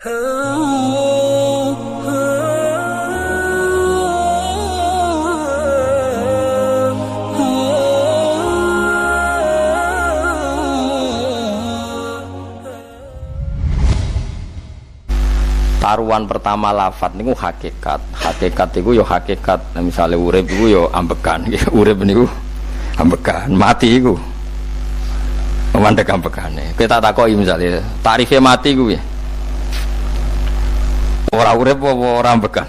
Taruhan pertama lafadz niku hakikat. Hakikat iku yo hakikat. Nah, misale urip iku yo ambekan. Urip niku ambekan, mati iku mandek ambekane. Kita takoki misale tarife mati iku piye? Ora urip apa ora ambekan?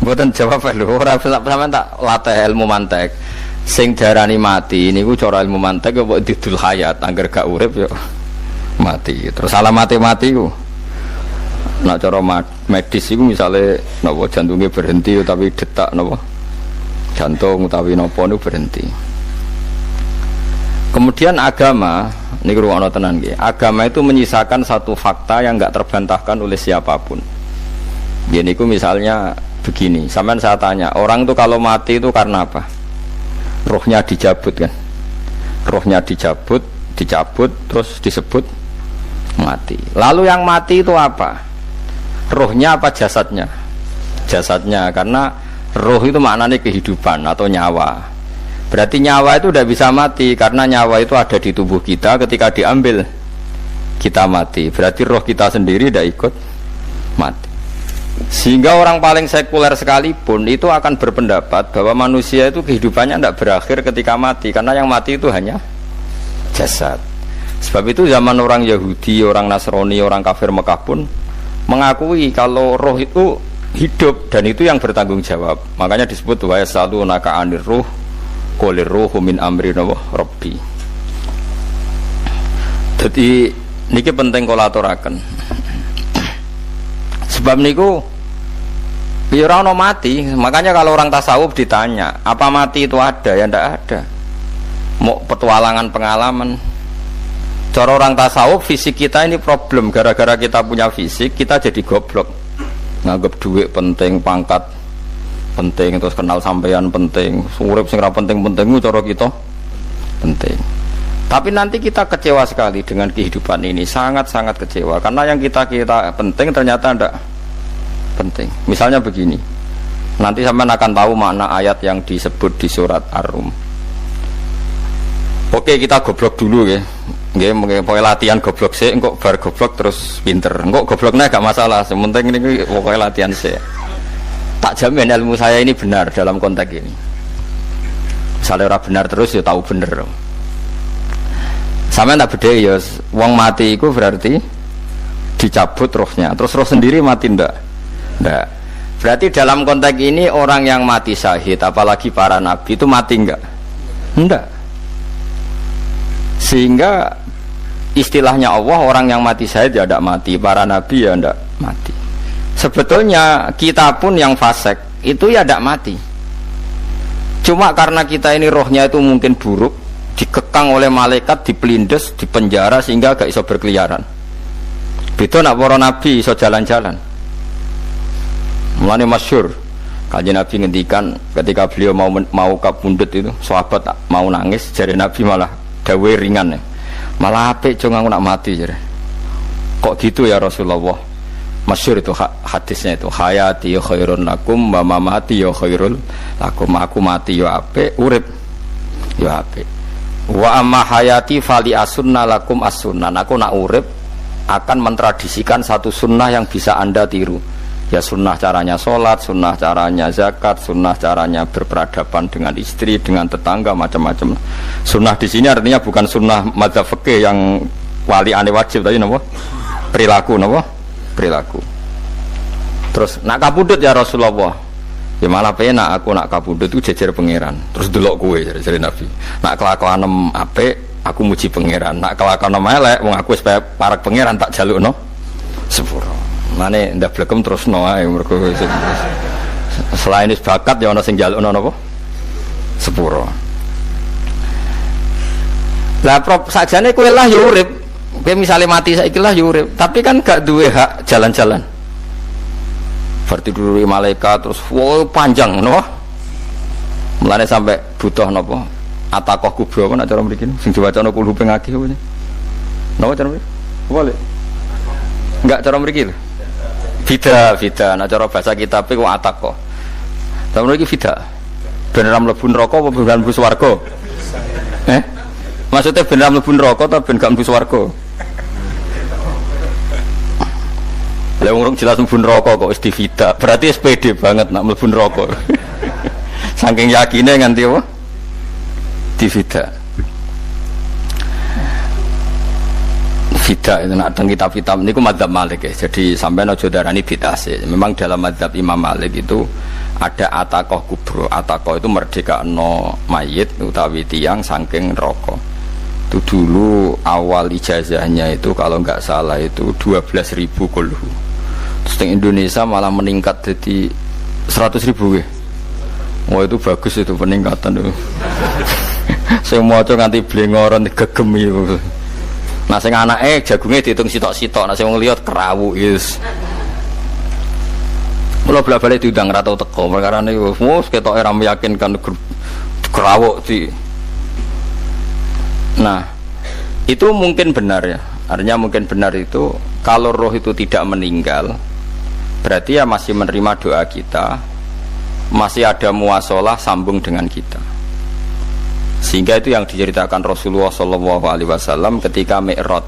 Mboten jawab lho, ora sampean tak latih ilmu mantek. Sing diarani mati niku cara ilmu mantek kok didul hayat, angger gak urip yo mati. Terus alamate mati iku nak cara medis itu misalnya napa jantungnya berhenti tapi detak napa jantung utawi napa niku berhenti. Kemudian agama niku ruwono tenan nggih. Agama itu menyisakan satu fakta yang enggak terbantahkan oleh siapapun. Ya niku misalnya begini, sampean saya tanya, orang itu kalau mati itu karena apa? Rohnya dicabut kan. Rohnya dicabut terus disebut mati. Lalu yang mati itu apa? Rohnya apa jasadnya? Jasadnya, karena roh itu maknanya kehidupan atau nyawa. Berarti nyawa itu tidak bisa mati, karena nyawa itu ada di tubuh kita. Ketika diambil kita mati, berarti roh kita sendiri tidak ikut mati. Sehingga orang paling sekuler sekalipun itu akan berpendapat bahwa manusia itu kehidupannya tidak berakhir ketika mati, karena yang mati itu hanya jasad. Sebab itu zaman orang Yahudi, orang Nasrani, orang kafir Mekah pun mengakui kalau roh itu hidup dan itu yang bertanggung jawab. Makanya disebut wa yasalunaka 'anir ruh qul ruhu min amri rabbi. Jadi niki penting kula aturaken. Sebab niku ya ora ono mati. Makanya kalau orang tasawuf ditanya, apa mati itu ada? Ya ndak ada. Mau petualangan pengalaman. Cara orang tasawuf, fisik kita ini problem. Gara-gara kita punya fisik, kita jadi goblok. Nganggep duit penting, pangkat penting, terus kenal sampean penting, urip sing ra penting-penting cara kita penting. Tapi nanti kita kecewa sekali dengan kehidupan ini, sangat-sangat kecewa. Karena yang kita penting ternyata ndak penting. Misalnya begini, nanti sampean akan tahu makna ayat yang disebut di surat Ar-Rum. Oke, kita goblok dulu ya. Nggih, pokoke latihan goblok sik, engko bar goblok terus pinter. Engko gobloknya gak masalah, sementing ini pokoke latihan sik. Tak jamin ilmu saya ini benar dalam konteks ini. Misalnya ora benar terus ya tahu bener. Sampeyan tak bedhe ya, wong mati iku berarti dicabut rohnya. Terus roh sendiri mati ndak? Ndak. Berarti dalam konteks ini orang yang mati syahid, apalagi para nabi itu mati enggak? Ndak. Sehingga istilahnya Allah, orang yang mati syahid ya tidak mati, para nabi ya tidak mati. Sebetulnya kita pun yang fasik itu ya tidak mati. Cuma karena kita ini rohnya itu mungkin buruk, dikekang oleh malaikat, dipelindes, dipenjara sehingga gak iso berkeliaran. Beda nak para nabi iso jalan-jalan. Mulane masyhur Kanjeng Nabi ngendikan ketika beliau mau kabundut itu, sahabat mau nangis, jare Nabi malah dawe ringan ya. Malah apik jong aku nak mati jare. Kok gitu ya Rasulullah? Masyhur itu hadisnya itu, hayati khairun lakum wa mamati ya khairul lakum. Aku mati ya apik, urip ya apik. Wa amma hayati fali asunna lakum as-sunnah. Aku nak urip akan mentradisikan satu sunnah yang bisa Anda tiru. Ya sunnah caranya sholat, sunnah caranya zakat, sunnah caranya berperadaban dengan istri, dengan tetangga, macam-macam. Sunnah di sini artinya bukan sunnah madzhab fikih yang wali ane wajib tadi, napa? Perilaku, napa? Perilaku. Terus nak kabudut ya Rasulullah. Ya malah penak aku nak kabudut itu jejer pangeran. Terus delok kowe jare Nabi. Nak kelakuanem apik, aku muji pangeran. Nak kelakuanem elek, wong aku wis parek pangeran tak jalukno sepuro. Mane ndak blekem terusno ae mergo selain is bakat ya ana sing njalukno napa sepuro. Lah prop sakjane kowe lah ya urip. Kowe misale mati saiki lah ya urip, tapi kan gak duwe hak jalan-jalan. Berarti dulu malaikat terus wow panjang no. Mulane sampai butuh napa? Atakoh kubro apa nak cara mriki sing diwacana kulhu ping akeh apa. Napa cara mriki? Boleh. Enggak cara mriki lho. Fida. Nah cara bahasa kitab iku ataqo. Cara mriki fida. Ben ora mlebu neraka apa ben mlebu swarga? Maksudnya ben ora mlebu neraka ta ben gak mlebu swarga? Lah wong jelas mlebu neraka kok wis divida. Berarti SPD banget nak mlebu neraka. Saking yakine nganti apa? Divida. Fida itu nak teng kitab-kitab niku madzhab Malik ya. Jadi sampean aja darani bid'ah sih. Memang dalam madzhab Imam Malik itu ada ataqah kubro. Ataqah itu merdekakno mayit utawi tiyang saking neraka. Itu dulu awal ijazahnya itu kalau enggak salah itu 12.000 kulhu. Terus di Indonesia malah meningkat jadi 100.000 ya. Wah itu bagus itu peningkatan itu. Saya mau coba nganti blengoran gegem itu. Nah sing anake jagunge diitung sitok-sitok, nah sing wong liya kerawu yes. Mula balik diundang ra tau teko, perkara niku wis ketoke ra meyakinkan kerawuk di. Nah, itu mungkin benar ya. Artinya mungkin benar itu kalau roh itu tidak meninggal, berarti ya masih menerima doa kita, masih ada muasalah sambung dengan kita. Sehingga itu yang diceritakan Rasulullah SAW ketika Mi'raj.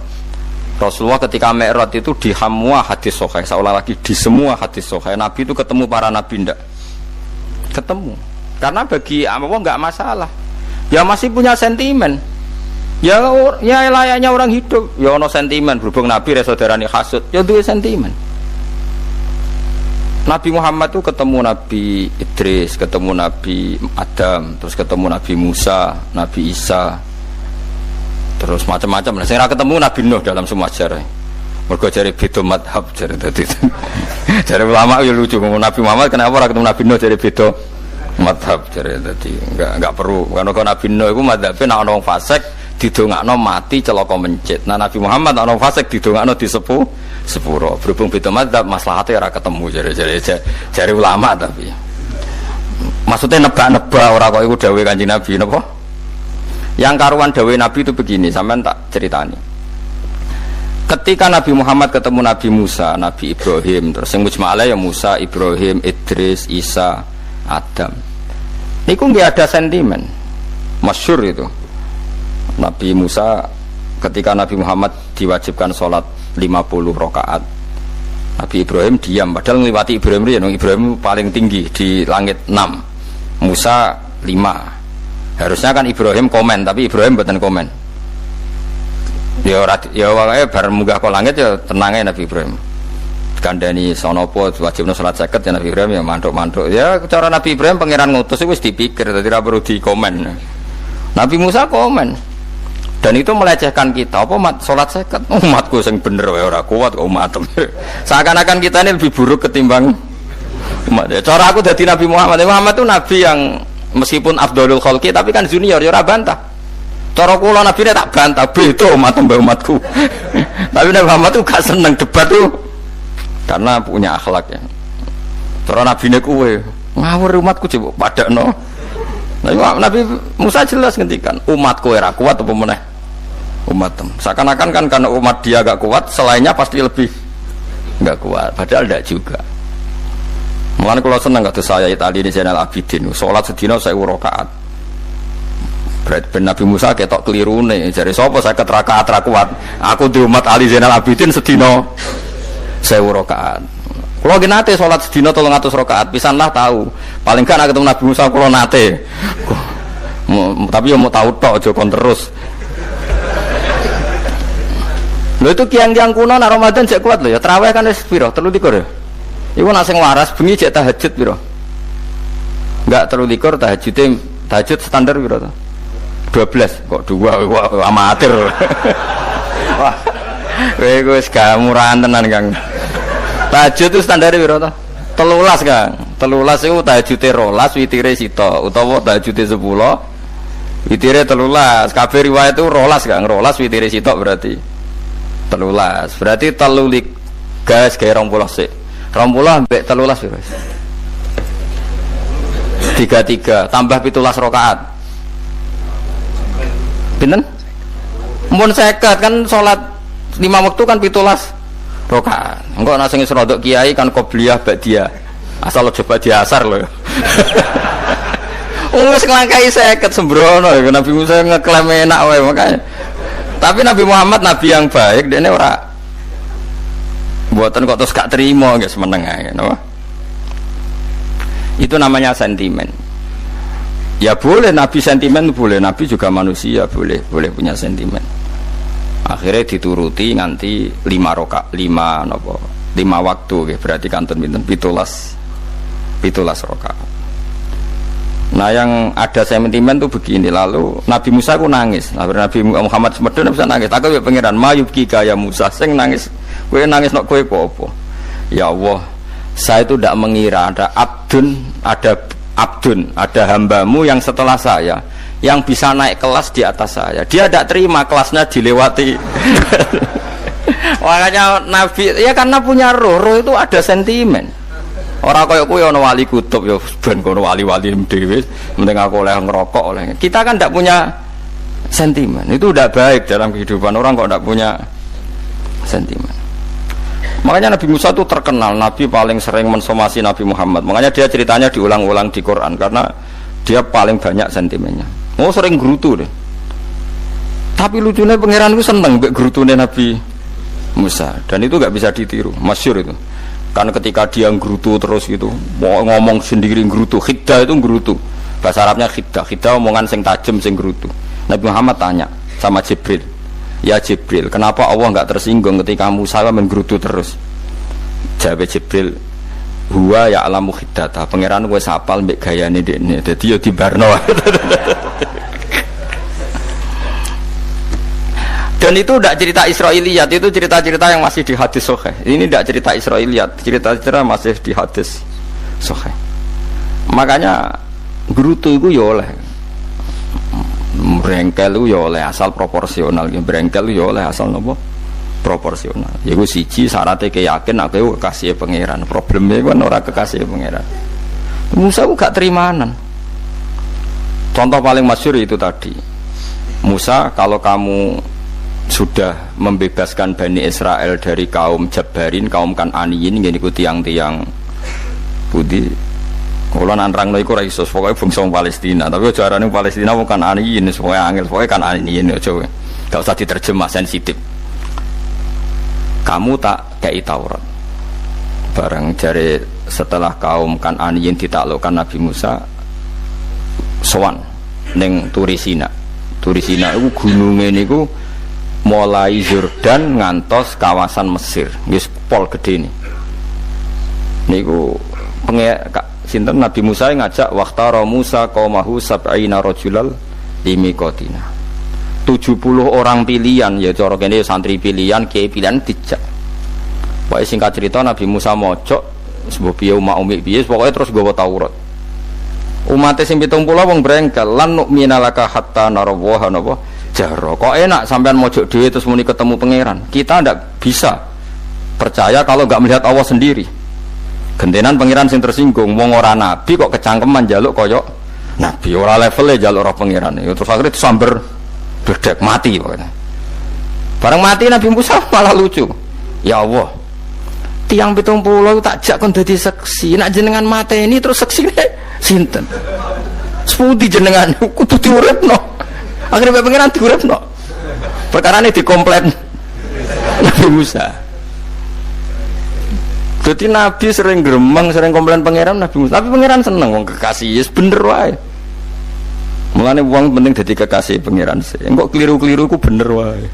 Rasulullah ketika Mi'raj itu di semua hadis sahih, seolah lagi di semua hadis sahih Nabi itu ketemu para nabi ndak? Ketemu. Karena bagi Allah nggak masalah. Ya masih punya sentimen. Ya layaknya orang hidup. Ya ono sentimen berhubung Nabi saudarane hasud. Ya duwe sentimen. Nabi Muhammad itu ketemu Nabi Idris, ketemu Nabi Adam, terus ketemu Nabi Musa, Nabi Isa, terus macam-macam. Nah, saya ketemu Nabi Nuh dalam semua sejarah. Mergo jare beda madhab jare tadi. Jare ulama ya lucu ngomong Nabi Muhammad kenapa ora ketemu Nabi Nuh jare beda madhab jare tadi. Enggak perlu. Karena Nabi Nuh iku madhabe nek ana wong fasik didongakno mati celaka mencit. Nah Nabi Muhammad ana wong fasik didongakno disepuh sepuro. Berhubung beda madzhab maslahatnya ora ketemu jare ulama tapi maksudnya nebak-nebak ora kok iku dawuhe Kanjeng Nabi napa yang karuan dawuhe Nabi itu begini sampean tak ceritani ketika Nabi Muhammad ketemu Nabi Musa Nabi Ibrahim terus sing mujma'ala ya Musa Ibrahim Idris Isa Adam niku nggih ada sentimen masyhur itu Nabi Musa ketika Nabi Muhammad diwajibkan sholat 50 rakaat Nabi Ibrahim diam padahal ngliwati Ibrahim paling tinggi di langit 6 Musa 5 harusnya kan Ibrahim komen tapi Ibrahim mboten komen ya wae bar munggah ke langit ya tenange Nabi Ibrahim kandhani sonopo wajibna salat 50 ya Nabi Ibrahim ya mantuk-mantuk ya cara Nabi Ibrahim pangeran ngutus wis dipikir dadi ora perlu dikomen Nabi Musa komen dan itu melecehkan kita apa sholat seket umatku yang bener ora kuat kok umat seakan-akan kita ini lebih buruk ketimbang umat ya. Cara aku dari Nabi Muhammad itu nabi yang meskipun afdhalul khalqi tapi kan junior ya ora bantah cara kula nabi ini tak bantah beda umatku tapi Nabi Muhammad itu gak seneng debat tuh karena punya akhlak ya cara nabi ini kuwe ngawur umatku coba padakno Nabi Musa jelas ngendikan umatku ora kuat apa meneh umat seakan-akan kan karena umat dia agak kuat selainnya pasti lebih enggak kuat padahal tidak juga mulane kalau seneng kata saya Itali di Zainal Abidin sholat sedina 1000 rakaat berarti ben Nabi Musa ketok kelirune jare sapa 50 rakaat ra kuat aku di umat Ali Zainal Abidin sedina 1000 rakaat kalau nggih nate sholat sedina 300 rakaat pisanlah tahu paling kan ketemu Nabi Musa kalau nate tapi ya mau tahu tok aja kon terus lho itu kiang-kiang kuno nak Ramadan cek kuat lho ya tarawih kan wis piro 33 ya iku nak sing waras bengi cek tahajud piro enggak 33 tahajud standar piro to 12 kok 2 amatir wah kowe wis gak murahan tenan Kang tahajud itu standar piro to 13 Kang 13 iku tahajude 12 witire sito utawa tahajude 10 witire 13 kabeh riwayat itu 12 Kang 12 witire sitok berarti 13 berarti telulik gas kayak 20 sik 20 ambek 13 wis 33 tambah 17 rakaat pinten mun 50 kan salat 5 waktu kan 17 Rokaat. Engko ana sing rodok kiai kan qobliyah ba'diyah. Asal coba diasar lho. Wis nglangkai 50 sembrono ya Nabi Musa ngeklaim enak wae makanya. Tapi Nabi Muhammad nabi yang baik, dene ora mboten kok terus gak terima nggih semeneng ae, napa? Itu namanya sentimen. Ya boleh Nabi sentimen boleh, Nabi juga manusia boleh punya sentimen. Akhirnya dituruti nganti 5 waktu nggih, berarti kantun pinten 17 rakaat. Nah yang ada sentimen tuh begini, lalu Nabi Musa ku nangis. Nabi Muhammad semedon bisa nangis. Aku ya pangeran mayubki kaya Musa sing nangis. Kowe nangis nok kowe apa? Ya Allah, saya itu tidak mengira ada hambamu yang setelah saya yang bisa naik kelas di atas saya. Dia tidak terima kelasnya dilewati. Makanya Nabi ya karena punya roh itu ada sentimen. Orang kaya kuwi ana wali kutub ya ben kono wali-wali dhewe penting aku oleh ngerokok oleh. Kita kan tidak punya sentimen. Itu tidak baik dalam kehidupan orang kok tidak punya sentimen. Makanya Nabi Musa itu terkenal Nabi paling sering mensomasi Nabi Muhammad. Makanya dia ceritanya diulang-ulang di Quran karena dia paling banyak sentimennya. Oh sering gerutu deh. Tapi lucunya pangeran itu seneng mbek gerutune Nabi Musa dan itu nggak bisa ditiru. Masyhur itu. Karena ketika dia nggerutu terus gitu, ngomong sendiri nggerutu, khiddah itu nggerutu. Bahasa Arabnya khiddah omongan sing tajem sing nggerutu. Nabi Muhammad tanya sama Jibril, ya Jibril, kenapa Allah enggak tersinggung ketika Musa menggerutu terus? Jawab Jibril, huwa ya'lamu khiddata, pangeran wis hafal mbek gayane dekne. Dadi ya dibarno. Dan itu tidak cerita Israiliyat, itu cerita-cerita yang masih di hadis sahih. Ini tidak cerita Israiliyat, cerita-cerita masih di hadis sahih. Makanya gerutu itu ya oleh, brengkel itu ya oleh asal proporsional, brengkel itu ya oleh asal nopo proporsional. Yaiku siji syaratnya keyakin aku kekasih pangeran. Problemnya kan orang kekasih pangeran. Musa itu gak terimanan. Contoh paling masyhur itu tadi. Musa, kalau kamu sudah membebaskan Bani Israel dari kaum Jabbarin, kaum Kan'aniyin, ini ku tiang-tiang budi. Kalau nanrangno iku ora iso, pokoke bangsa Palestina. Tapi aja arane Palestina wong Kan'aniyin, pokoke angel, pokoke Kan'aniyin aja. Gak usah diterjemah sensitif. Kamu tak kei Taurat. Bareng jare setelah kaum Kan'aniyin ditaklukkan Nabi Musa sowan ning Turisina. Turisina iku gununge niku mulai Yordan ngantos kawasan Mesir, wis pol gede nih. Niku sinten Nabi Musa ngajak waqtara Musa qaumahu sab'ina rajulal limiqatina. 70 orang pilihan ya cara kene santri pilihan, kiai pilihan dijak. Pokoke singkat cerita Nabi Musa mojok sebab piye umat umik piye pokoke terus nggawa Taurat. Umate sing 70 wong brengkel lan nu'mina laka hatta narawaha napa jaro. Kok enak sampean mojok dhewe terus muni ketemu pangeran. Kita ndak bisa percaya kalau enggak melihat Allah sendiri. Gentenan pangeran sing tersinggung, wong ora nabi kok kecangkeman njaluk kaya nabi, ora levele njaluk roh pangeran. Terus akhirnya disamber bledek mati pokoknya. Bareng mati Nabi Musa malah lucu. Ya Allah, tiang 70 tak jak kon dadi seksi. Nek jenengan mateni terus seksine sinten? Sepundi jenengan kudu diuripno. Akhirnya pengiran diuripno. Perkarane dikomplain Nabi Musa. Jadi Nabi sering gremeng, sering komplain pangeran Nabi Musa. Tapi pangeran seneng wong kekasih, yes bener wae. Mulane wong penting dadi kekasih pangeran sih. Engko keliru-keliru ku bener wae.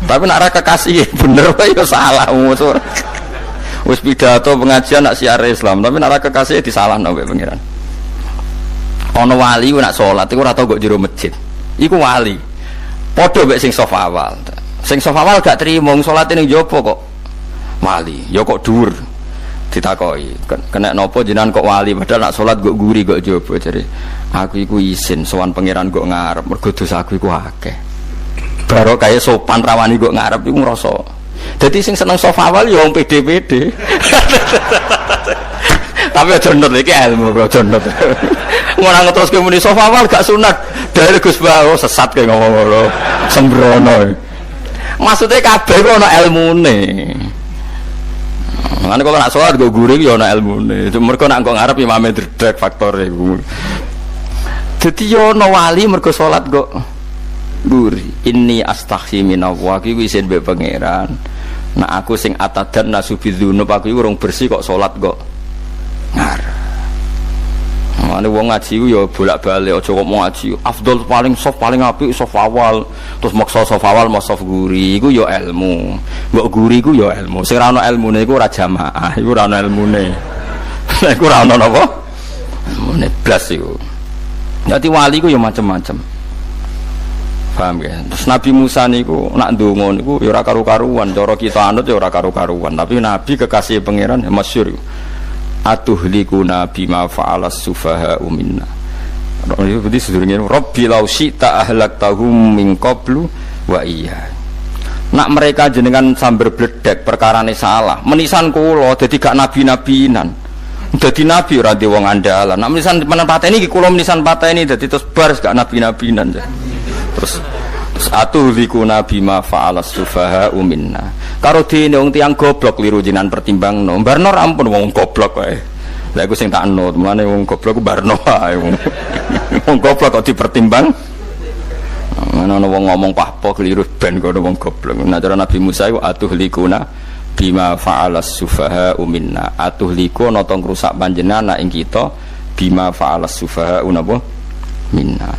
Tapi nek ora kekasih bener wae ya salah musuh. Wis pidato pengajian nak siar Islam, tapi nek ora kekasih disalahno mbek pangeran. Ana wali ku nak salat iku ora tau kok jero masjid. Iku wali. Padha mbek sing saf awal. Sing saf awal gak trimo salate ning jopo kok wali. Ya kok dhuwur. Ditakoki, kena napa jenengan kok wali padahal nak salat kok guri kok jopo jare. Aku iku isin sowan pangeran kok ngarep mergo dosa aku iku akeh. Baro kaya sopan rawani kok ngarep iku ngrasa. Dadi sing seneng saf awal ya wong pede-pede. Tapi aja nut iki ilmu kok aja nut. Ora ngeteruske muni saf awal gak sunat. Dari Gus Bawo sesat kaya ngomong ngono. Sembrono. Maksudnya kabeh kok ana ilmune. Lan kalau nak sholat go guri yo ana ilmune. Mergo nak kok ngarep imame dredeg faktore iku. Dadi yo ana wali mergo sholat kok guri. Inni astaghfi minallah iki isin mbek pangeran. Nak aku sing atadan nasubidzunub aku urung bersih kok sholat kok ngarep. Mane wong ngaji ku ya bolak-balik aja kok mau ngaji. Afdol paling soft paling apik soft awal, terus maksa soft awal mau soft guri iku ya ilmu. Mbok guri ku ya ilmu. Sing ora ana ilmune iku ora jamaah, iku ora ana ilmune. Lah iku ora ana napa? Ilmune blas iku. Dadi wali ku ya macam-macam. Paham ya? Terus Nabi Musa niku nak ndonga niku ya ora karu-karuan, cara kita anut ya ora karu-karuan, tapi Nabi kekasih pangeran ya masyhur. Atuhlikuna bima fa'alas sufaha minna. Jadi sedurunge Rabbi law syi'ta ahlaktahum min qablu wa iya. Nak mereka jenengan sambar bledek perkarane salah, menisan kula dadi gak nabi-nabinan. Dadi nabi ora di wong andalan. Nak menisan pateni iki kula menisan pateni dadi terus bar gak nabi-nabinan. Terus atuhlikuna bima fa'alas sufaha minna. Karo dene wong tiyang goblok liru jinan pertimbangno. Barno ampun wong goblok wae. Lah iku sing tak anut, mulane wong goblok ku barno wae. Wong goblok kok dipertimbang. Ana wong ngomong pahpo keliru ben kono wong goblok. Nah cara Nabi Musa iku atuhlikuna bima fa'alas sufaha minna. Atuhliku ana tong rusak panjenengan ing kita bima fa'alas sufaha napa minna.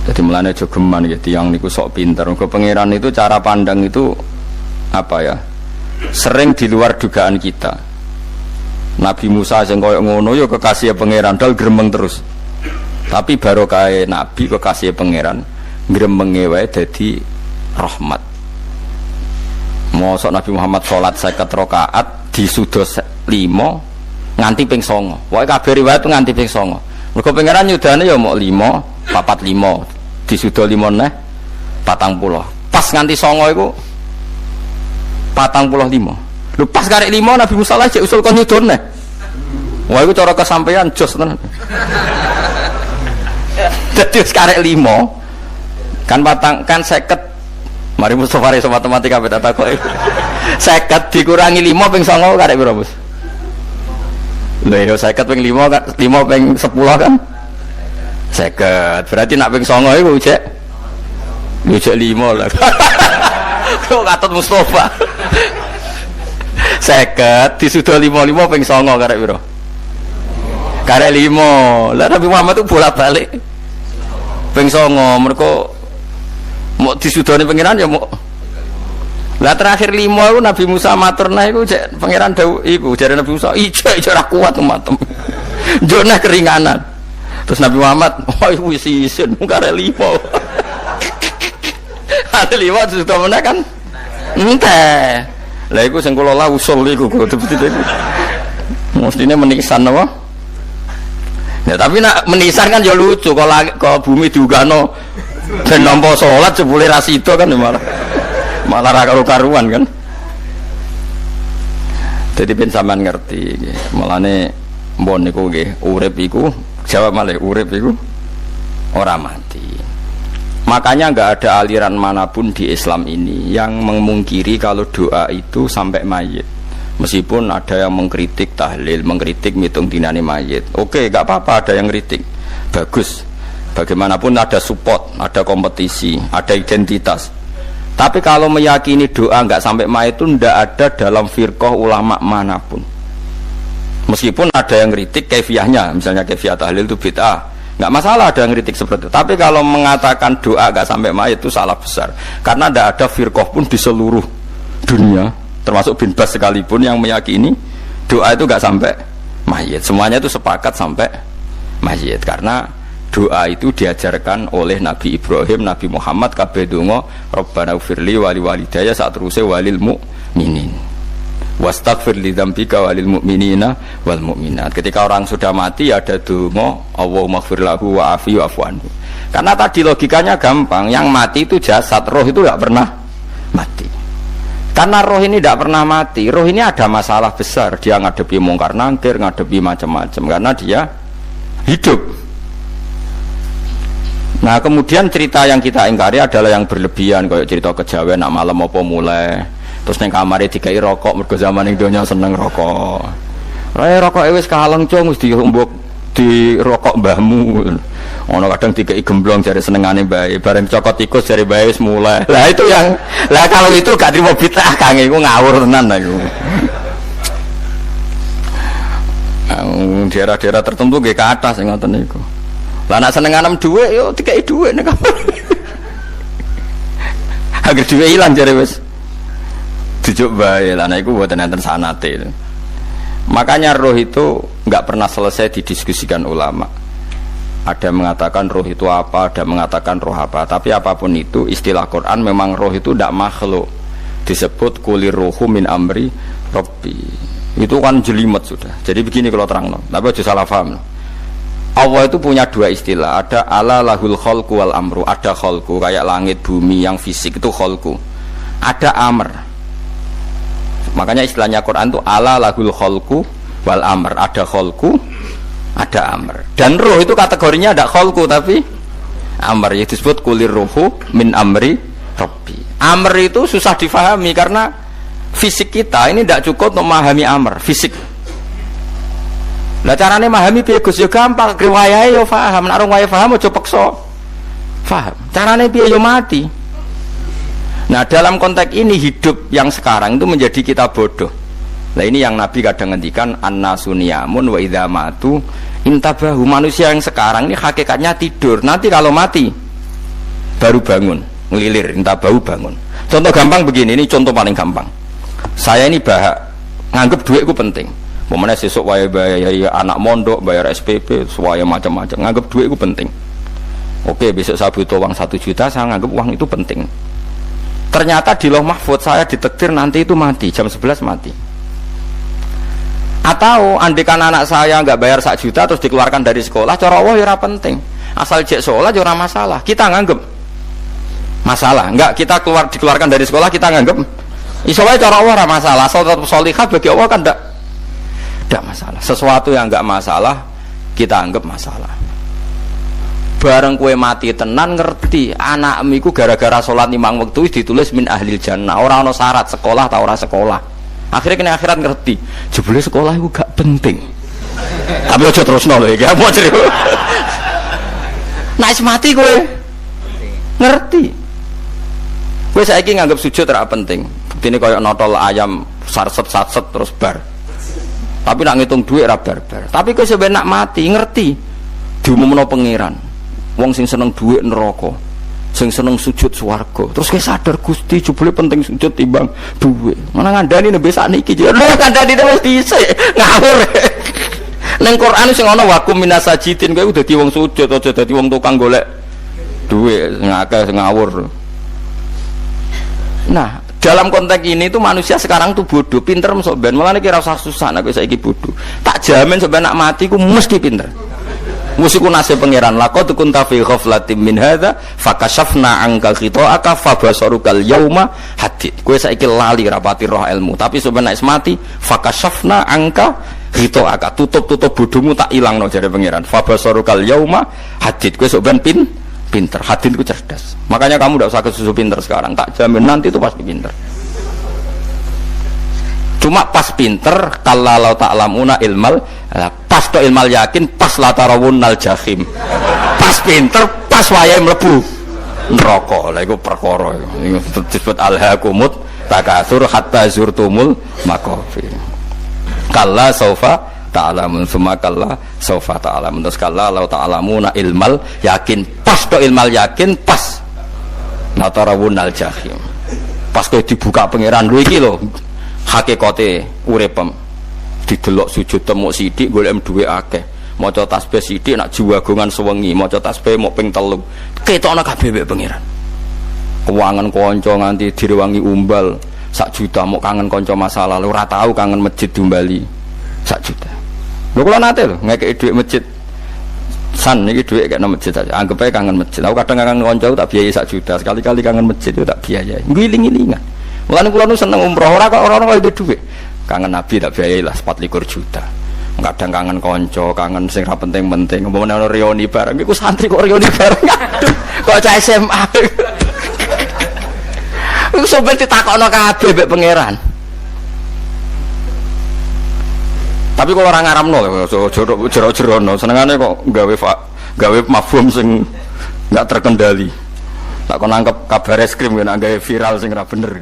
Jadi mulane aja geman gitu yang niku sok pinter. Ke pangeran itu cara pandang itu apa ya? Sering di luar dugaan kita. Nabi Musa sing koyo ngono ya kekasih pangeran dal gremeng terus. Tapi barokah Nabi kekasih pangeran gremenge wae dadi rahmat. Mosok Nabi Muhammad salat 50 rakaat disudos 5 nganti ping 9. Pokoke kabeh riwayat nganti ping 9. Mergo pangeran nyudane ya mok 5, 45 disudo 5 neh 40. Pas nganti 9 iku 45. Lho pas karek 5 Nabi Musa lagi usul kon nyudon neh. Wah iku cara kesampaian jos tenan. Dadi wis karek 5 kan kan 50. Mari Mustofa reso matematika beta takoki. 50 dikurangi 5 ping 9 karek piro, Bos? Lha yo 50 ping 5 kan 5 ping 10 kan 50. Berarti nak ping 9 iku cek 5 lah. Kok katut Mustofa. 50 disudo 55 ping 9 karek piro? Karek 5. Lah Nabi Muhammad itu bolak-balik ping 9 mergo mau disudone pangeran ya mau. Lah terakhir 5 iku Nabi Musa matur nah iku cek pangeran dawuh iku jare Nabi Musa ijo ora kuat matem. Jonah keringanan. Terus Nabi Muhammad oh wis isin karek 5. Ada 5 disudone meneh kan enteh. Lah iku sing kula la usul iku betul-betul iku. Mestine menisan apa? Ya tapi nak menisan kan ya lucu kalau bumi diugano ben nampa salat jebule ra sida kan malah ra karo-karuan kan. Jadi ben sampean ngerti nggih. Mulane mbon niku nggih urip iku jawab malih urip iku ora mati. Makanya enggak ada aliran manapun di Islam ini yang memungkiri kalau doa itu sampai mayit. Meskipun ada yang mengkritik tahlil, mengkritik mitung dinane mayit. Oke, enggak apa-apa ada yang kritik. Bagus. Bagaimanapun ada support, ada kompetisi, ada identitas. Tapi kalau meyakini doa enggak sampai mayit itu enggak ada dalam firqah ulama manapun. Meskipun ada yang kritik kaifiahnya, misalnya kaifiah tahlil itu bid'ah. Enggak masalah ada yang kritik seperti itu. Tapi kalau mengatakan doa enggak sampai mayit itu salah besar. Karena enggak ada firqah pun di seluruh dunia, termasuk bin Bas sekalipun yang meyakini doa itu enggak sampai mayit. Semuanya itu sepakat sampai mayit karena doa itu diajarkan oleh Nabi Ibrahim, Nabi Muhammad kabeh donga Rabbana ufirli wali walidayya saat teruse walil mu'minin wastaghfir li dzambika walil mu'minina wal mu'minat. Ketika orang sudah mati ada donga Allahumma ighfir lahu wa afi wa'fu anhu. Karena tadi logikanya gampang, yang mati itu jasad, roh itu tidak pernah mati. Karena roh ini tidak pernah mati, roh ini ada masalah besar, dia ngadepi mungkar nangkir, ngadepi macam-macam karena dia hidup. Nah kemudian cerita yang kita ingkari adalah yang berlebihan, kayak cerita kejawen nak malam apa mulai Terus ning kamare dikai rokok mergo zaman ning donya seneng rokok. Rokok wis kaleng cung wis diombok di rokok mbahmu. Ono kadang dikai gemblong jare senengane bae, bareng cokot tikus jare bae wis mulai. Lah itu yang kalau itu gak trimo bid'ah Kang iku ngawur tenan iku. Daerah-daerah tertentu nggih kathah sing ngoten niku. Lah nek senenganem dhuwit yo dikai dhuwit nek agar dhuwit ilang jare wis dijuk bae. Lah nek iku mboten enten sanate. Makanya roh itu enggak pernah selesai didiskusikan ulama. Ada mengatakan roh itu apa, ada mengatakan roh apa. Tapi apapun itu istilah Quran memang roh itu tidak makhluk. Disebut kulir ruhu min amri rabbi. Itu kan jelimet sudah. Jadi begini kalau terang, tapi aja salah paham. Allah itu punya dua istilah. Ada ala lahul khalqu wal amru. Ada khalqu kayak langit bumi yang fisik itu khalqu. Ada amr. Makanya istilahnya Quran itu ala lahul khalqu wal amr. Ada khalqu, ada amr. Dan roh itu kategorinya ada khalqu tapi amr, yaitu disebut kulir ruhu min amri rabbi. Amr itu susah difahami karena fisik kita ini tidak cukup untuk memahami amr fisik. Lah carane memahami piye Gus yo gampang, riwayahe yo paham, nek ora paham aja peksa paham. Carane piye yo mati. Nah, dalam konteks ini hidup yang sekarang itu menjadi kita bodoh. Nah, ini yang Nabi kadang ngendikan annasu niyamun wa idza matu intabahu. Manusia yang sekarang ini hakikatnya tidur. Nanti kalau mati baru bangun, ngelilir, intabahu bangun. Contoh gampang begini, ini contoh paling gampang. Saya ini nganggep duit itu penting. Momennya sesuk wae bayar anak mondok, bayar SPP, semuanya macam-macam. Nganggep duit itu penting. Oke, besok saya butuh uang 1 juta, saya nganggep uang itu penting. Ternyata di Lauh Mahfudz saya ditakdir nanti itu mati, jam 11 mati. Atau andikan anak saya nggak bayar 1 juta terus dikeluarkan dari sekolah, cara Allah ya penting. Asal jek sekolah ya ora masalah. Kita nganggep masalah. Enggak, kita dikeluarkan dari sekolah kita nganggep iso wae cara Allah ora masalah. Asal tetap sholihah bagi Allah kan enggak masalah. Sesuatu yang enggak masalah kita anggap masalah. Bareng kue mati tenan ngerti anakmu iku gara-gara salat 5 wektu ditulis min ahlil jannah. Ora ana syarat sekolah ta ora sekolah. Akhirnya kena akhirat ngerti jebule sekolah itu gak penting. Tapi aja terusno lho iki apa cerita. Nek mati kowe ngerti. Kowe saiki nganggep sujud ora penting. Buktine koyo notol ayam sarset-sarset terus bar. Tapi nak ngitung duit ora bar-bar. Tapi kowe sampe nak mati ngerti diumumno pangeran. Wong sing seneng duit neraka, sing seneng sujud swarga. Terus kowe sadar Gusti jebule penting sujud timbang duit. Mana ngandani nembe sakniki jare ngandani wis dhisik ngawur. Ning Quran sing ana wakum minasajidin kowe dadi wong sujud aja dadi wong tukang golek duit ngakeh ngawur. Nah, dalam konteks ini tuh manusia sekarang tuh bodoh, pinter sok ben. Mulane kira usah susah nek saiki bodoh. Tak jamin sampai nak mati ku mesti pinter. Musiku nasib pangeran laqad kunta fi ghaflatin min hadza fakashafna anka khita'aka fabasarukal yauma hadid. Kowe saiki lali rapati roh ilmu, tapi sampeyan nek mati fakashafna anka khita'aka, tutup bodhomu tak ilangno jare pangeran. Fabasarukal yauma hadid. Kowe sampeyan pinter, hadid itu cerdas. Makanya kamu tidak usah kesusu pinter sekarang, tak jamin nanti itu pasti pinter. Cuma pas pinter kalau ta'lamuna ilmal, pas to ilmal yakin, pas latarawunnal jahim. Pas pinter, pas wayahe mlebu neraka. Lha iku perkara iku disebut alhaqumut takatsur hatta zurtumul maqabir. Kalla saufa ta'lamun, summa kalla saufa ta'lamun. Terus kalla law ta'lamuna ilmal yakin, pas to ilmal yakin, pas latarawunnal jahim. Pas kowe dibuka pangeran lho iki lho hakikate uripem, didelok sujud temuk sithik golek duwe akeh, maca tasbih sithik nak jiwagongan sewengi, maca tasbih mok ping 3 ketokno kabeh mek pangeran. Keuangan kanca nganti direwangi umbal 1 juta, mok kangen kanca masa lalu ora tau kangen masjid diumbali 1 juta. Lho kula nate lho ngekeki dhuwit masjid san niki dhuwit kekno masjid aja, anggap ae kangen masjid. Aku kadang kangen kanca tak biayai 1 juta, sekali-kali kangen masjid itu tak biayai, ngiling-ngilingan. Mulane kula nu seneng umroh ora kok ora itu dhuwit. Kangen Nabi tak biayai lah 24 juta. Kadang kangen kanca, kangen sing ra penting-penting. Umpamane ana reuni bareng iku santri kok reuni bareng. Aduh, kok cah SMA. iku sopir ditakokno kabeh mbek pangeran. Tapi kalau orang ngaramno jero-jerono senengane kok gawe mafhum sing enggak terkendali. Tak kon nangkep kabar es krim nek gawe viral sing ora bener.